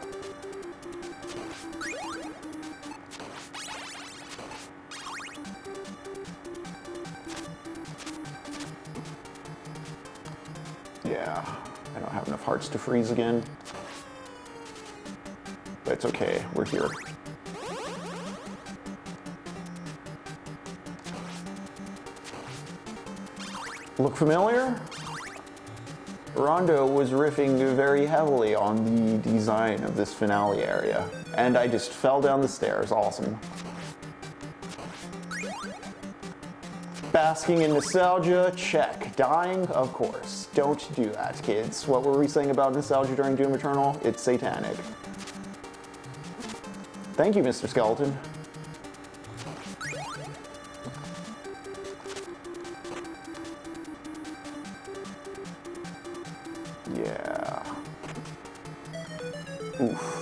Yeah, I don't have enough hearts to freeze again. But it's okay, we're here. Look familiar? Rondo was riffing very heavily on the design of this finale area, and I just fell down the stairs. Awesome. Basking in nostalgia, check. Dying, of course. Don't do that, kids. What were we saying about nostalgia during Doom Eternal? It's satanic. Thank you, Mr. Skeleton. Yeah. Oof.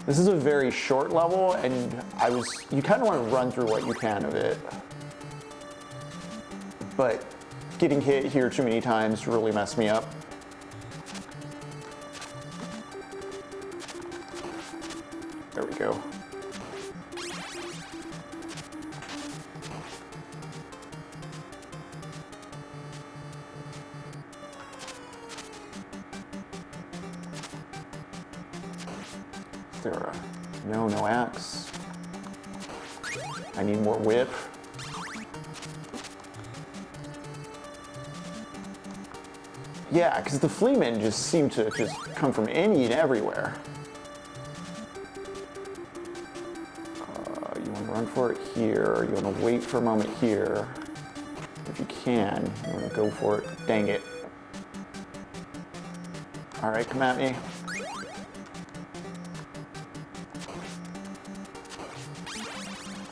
This is a very short level, and you kind of want to run through what you can of it. But getting hit here too many times really messed me up. There we go. No axe. I need more whip. Yeah, because the fleamen just seem to just come from any and everywhere. You want to run for it here. You want to wait for a moment here. If you can, you want to go for it. Dang it. All right, come at me.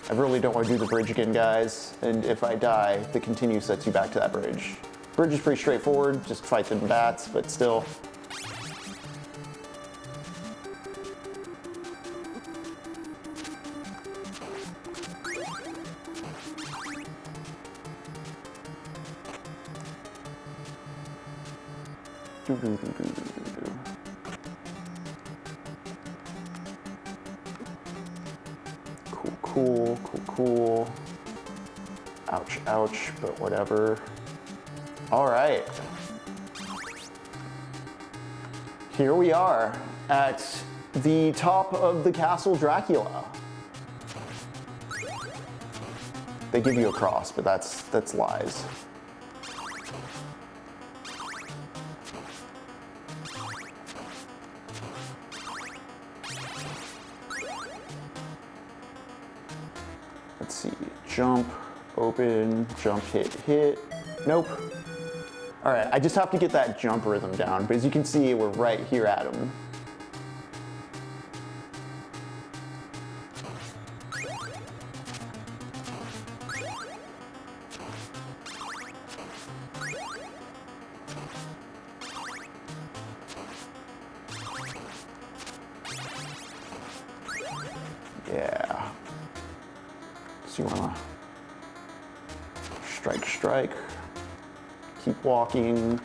I really don't want to do the bridge again, guys, and if I die, the continue sets you back to that bridge. Bridge is pretty straightforward, just fight the bats, but still. Cool. Ouch, ouch, but whatever. All right. Here we are at the top of the Castle Dracula. They give you a cross, but that's lies. Let's see, jump, open, jump, hit. Nope. All right, I just have to get that jump rhythm down, but as you can see, we're right here at him. Yeah. So you wanna strike, keep walking,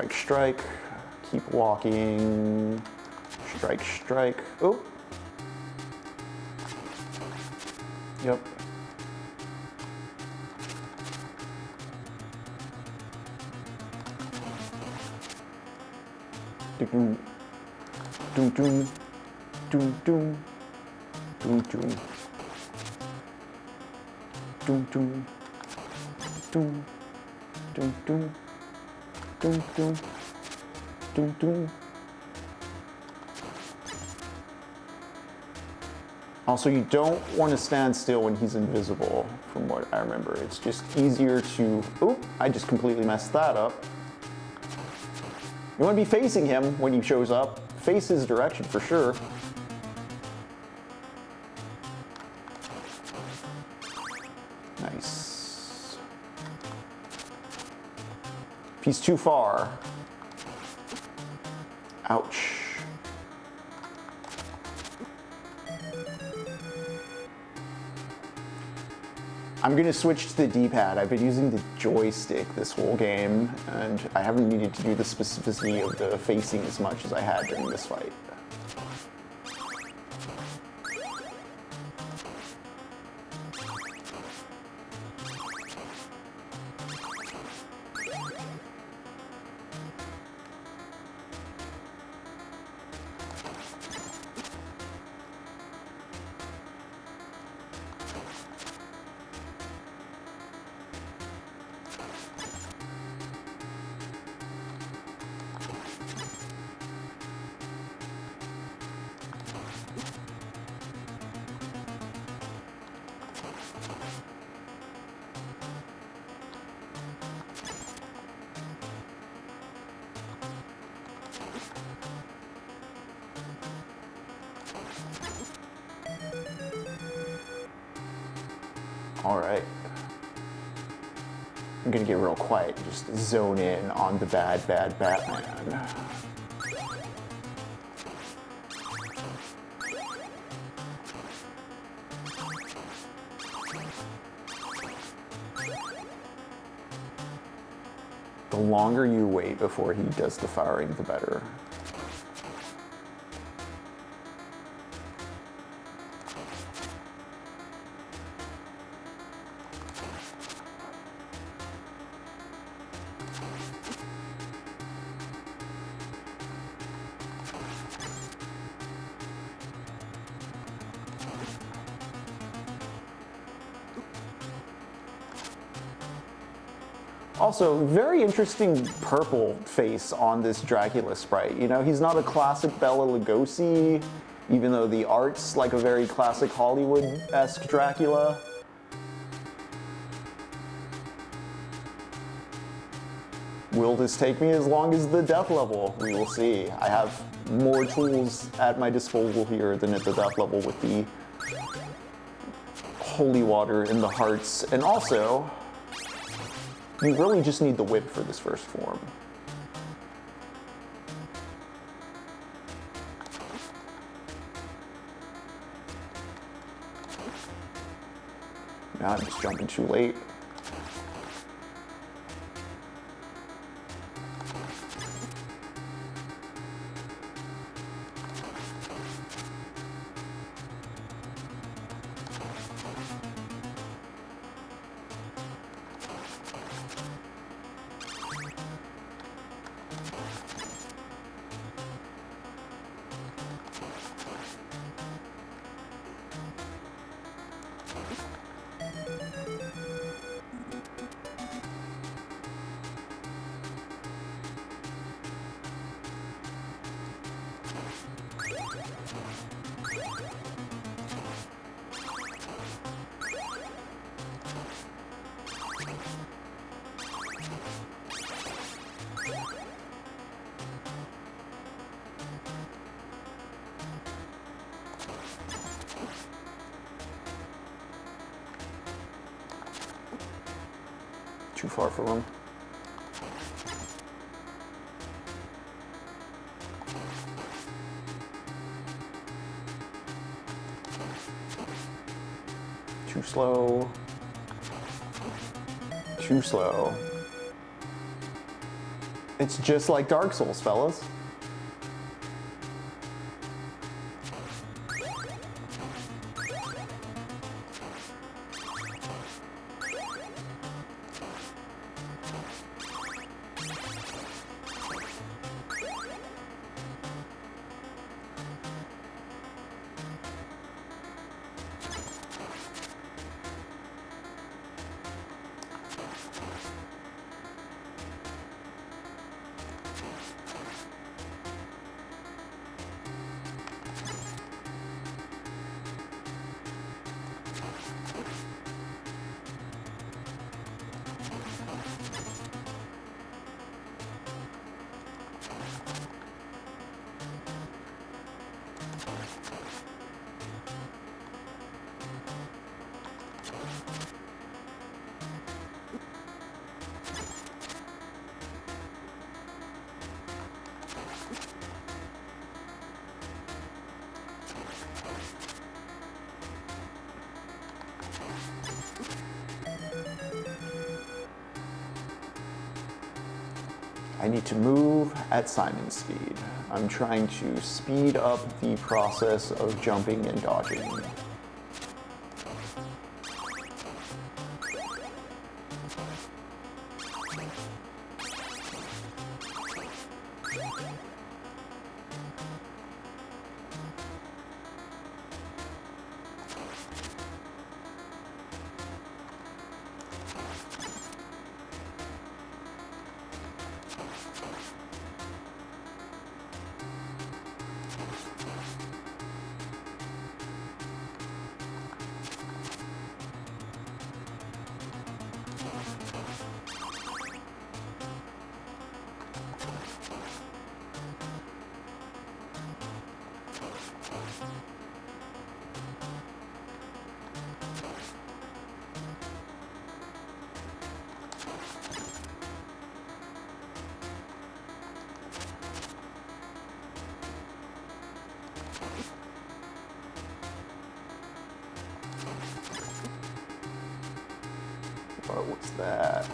strike, keep walking, strike. Oh. Yep. Doom. Also, you don't want to stand still when he's invisible, from what I remember. It's just easier to... Oop, I just completely messed that up. You want to be facing him when he shows up. Face his direction for sure. Nice. If he's too far. Ouch. I'm going to switch to the D-pad. I've been using the joystick this whole game, and I haven't needed to do the specificity of the facing as much as I had during this fight. All right. I'm gonna get real quiet, just zone in on the bad Batman. The longer you wait before he does the firing, the better. Also, very interesting purple face on this Dracula sprite. You know, he's not a classic Bela Lugosi, even though the art's like a very classic Hollywood-esque Dracula. Will this take me as long as the death level? We will see. I have more tools at my disposal here than at the death level with the holy water in the hearts. And also, you really just need the whip for this first form. Now I'm just jumping too late. Too far for him. Too slow. Too slow. It's just like Dark Souls, fellas. I need to move at Simon's speed. I'm trying to speed up the process of jumping and dodging. What was that?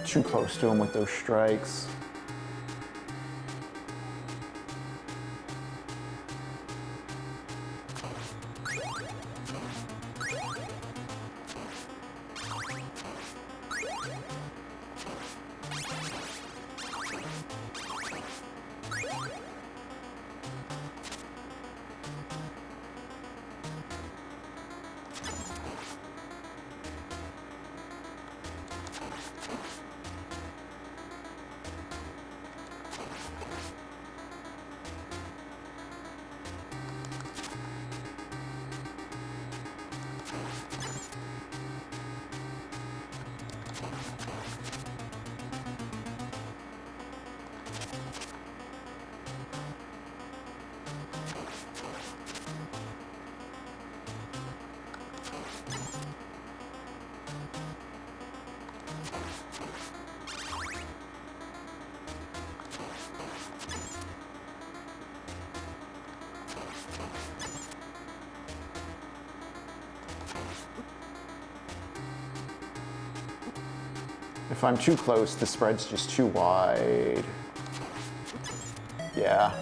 Too close to him with those strikes. If I'm too close, the spread's just too wide. Yeah.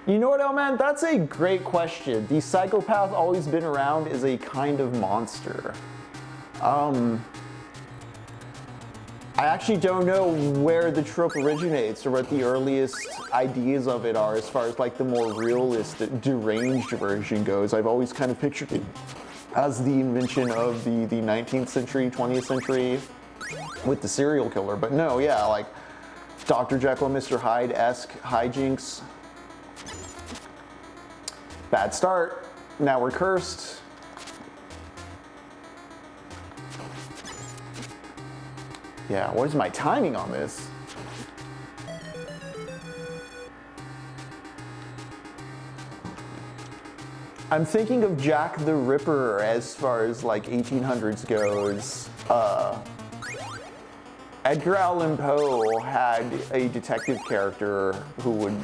You know what, man? That's a great question. The psychopath always been around is a kind of monster. I actually don't know where the trope originates or what the earliest ideas of it are as far as like the more realistic, deranged version goes. I've always kind of pictured it as the invention of the 19th century, 20th century with the serial killer. But no, yeah, like Dr. Jekyll, Mr. Hyde-esque hijinks. Bad start. Now we're cursed. Yeah, what is my timing on this? I'm thinking of Jack the Ripper as far as like 1800s goes. Edgar Allan Poe had a detective character who would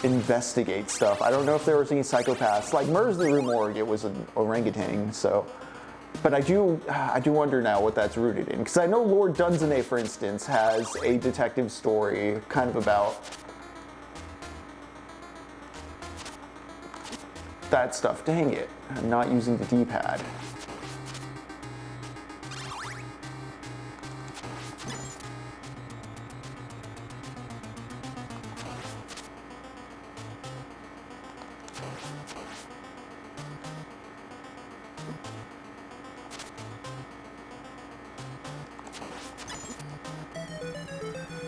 investigate stuff. I don't know if there was any psychopaths. Like Murders in the Rue Morgue, it was an orangutan, so. But I do wonder now what that's rooted in. Because I know Lord Dunsany, for instance, has a detective story kind of about that stuff. Dang it, I'm not using the D-pad.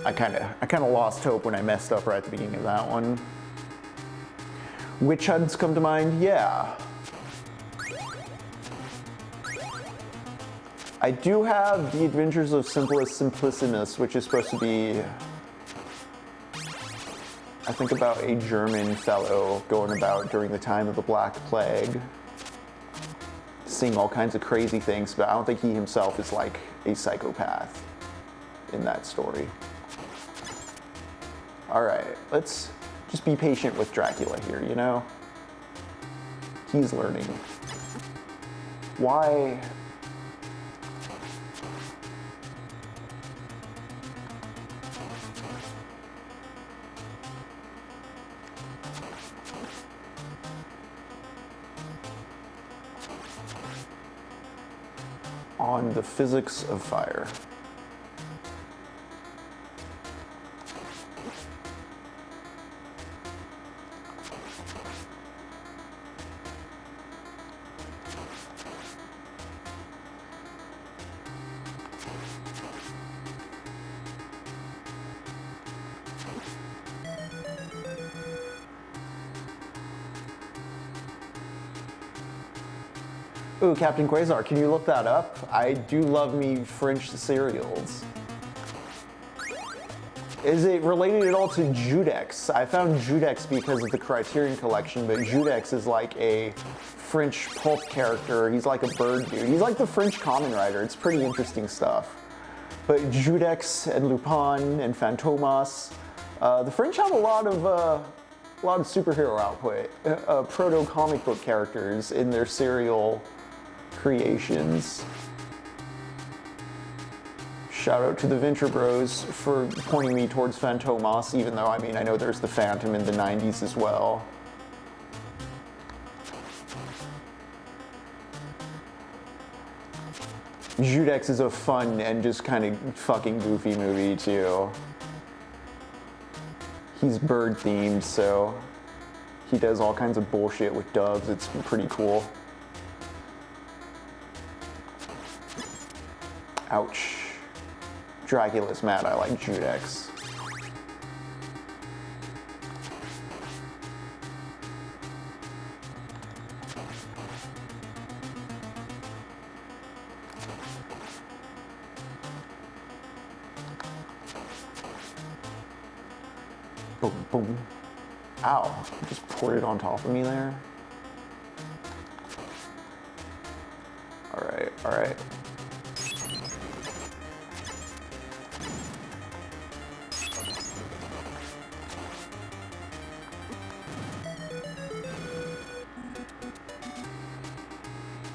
I kind of lost hope when I messed up right at the beginning of that one. Witch hunts come to mind? Yeah. I do have The Adventures of Simplest Simplicissimus, which is supposed to be, I think, about a German fellow going about during the time of the Black Plague, seeing all kinds of crazy things, but I don't think he himself is like a psychopath in that story. All right, let's just be patient with Dracula here, you know? He's learning. Why? On the physics of fire. Ooh, Captain Quasar, can you look that up? I do love me French cereals. Is it related at all to Judex? I found Judex because of the Criterion Collection, but Judex is like a French pulp character. He's like a bird dude. He's like the French Kamen Rider. It's pretty interesting stuff. But Judex and Lupin and Fantomas, the French have a lot of superhero output, proto comic book characters in their serial creations. Shout out to the Venture Bros for pointing me towards Fantomas, even though, I mean, I know there's the Phantom in the 90s as well. Judex is a fun and just kind of fucking goofy movie too. He's bird themed, so he does all kinds of bullshit with doves. It's pretty cool. Ouch. Dracula's mad I like Judex. Boom, boom. Ow, just poured it on top of me there. All right, all right.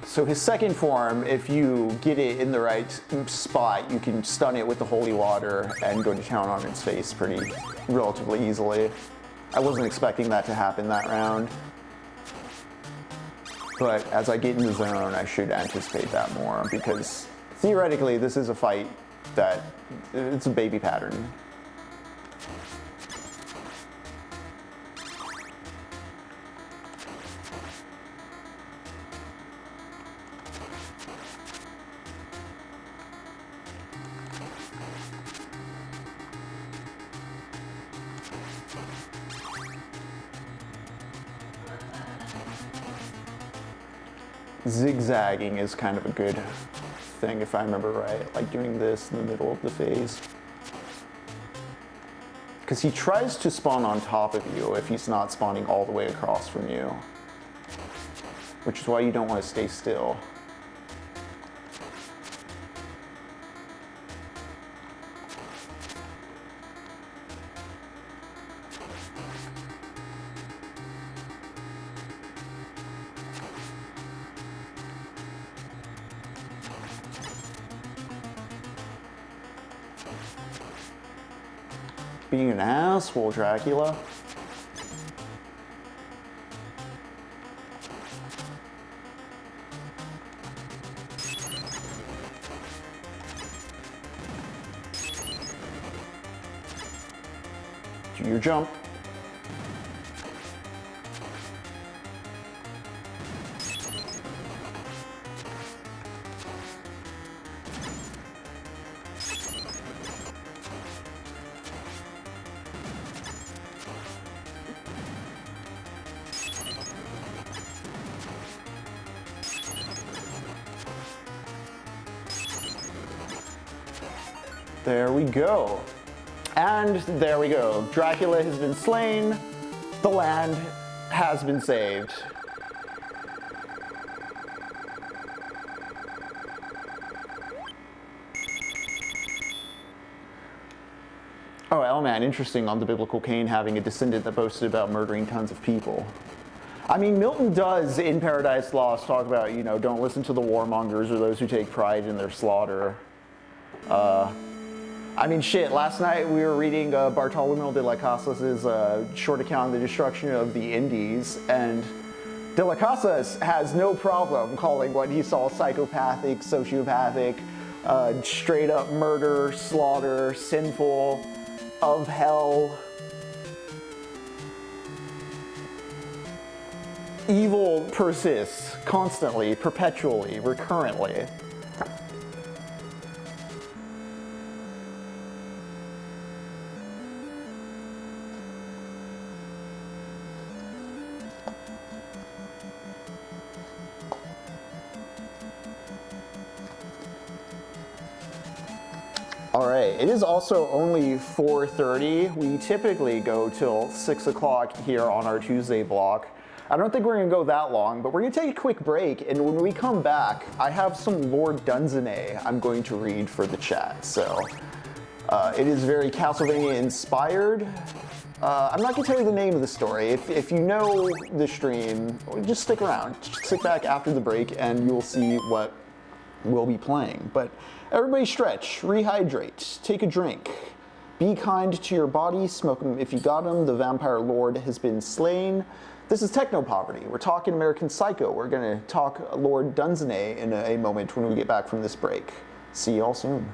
So his second form, if you get it in the right spot, you can stun it with the holy water and go to town on its face relatively easily. I wasn't expecting that to happen that round. But as I get in the zone, I should anticipate that more, because theoretically this is a fight that, it's a baby pattern. Zigzagging is kind of a good thing if I remember right, like doing this in the middle of the phase. Because he tries to spawn on top of you if he's not spawning all the way across from you. Which is why you don't want to stay still. Being an asshole, Dracula. Do your jump. There we go. And there we go. Dracula has been slain. The land has been saved. Oh man, interesting on the biblical Cain having a descendant that boasted about murdering tons of people. I mean, Milton does, in Paradise Lost, talk about, you know, don't listen to the warmongers or those who take pride in their slaughter. I mean, shit, last night we were reading Bartolomeo de las Casas' short account of the destruction of the Indies, and de las Casas has no problem calling what he saw psychopathic, sociopathic, straight up murder, slaughter, sinful, of hell. Evil persists constantly, perpetually, recurrently. Alright, it is also only 4:30. We typically go till 6 o'clock here on our Tuesday block. I don't think we're going to go that long, but we're going to take a quick break, and when we come back, I have some Lord Dunsany I'm going to read for the chat. So it is very Castlevania inspired. I'm not going to tell you the name of the story. If you know the stream, just stick around. Just sit back after the break, and you'll see what we'll be playing. But everybody stretch, rehydrate, take a drink. Be kind to your body, smoke 'em if you got 'em. The vampire lord has been slain. This is Techno Poverty. We're talking American Psycho. We're going to talk Lord Dunsany in a moment when we get back from this break. See y'all soon.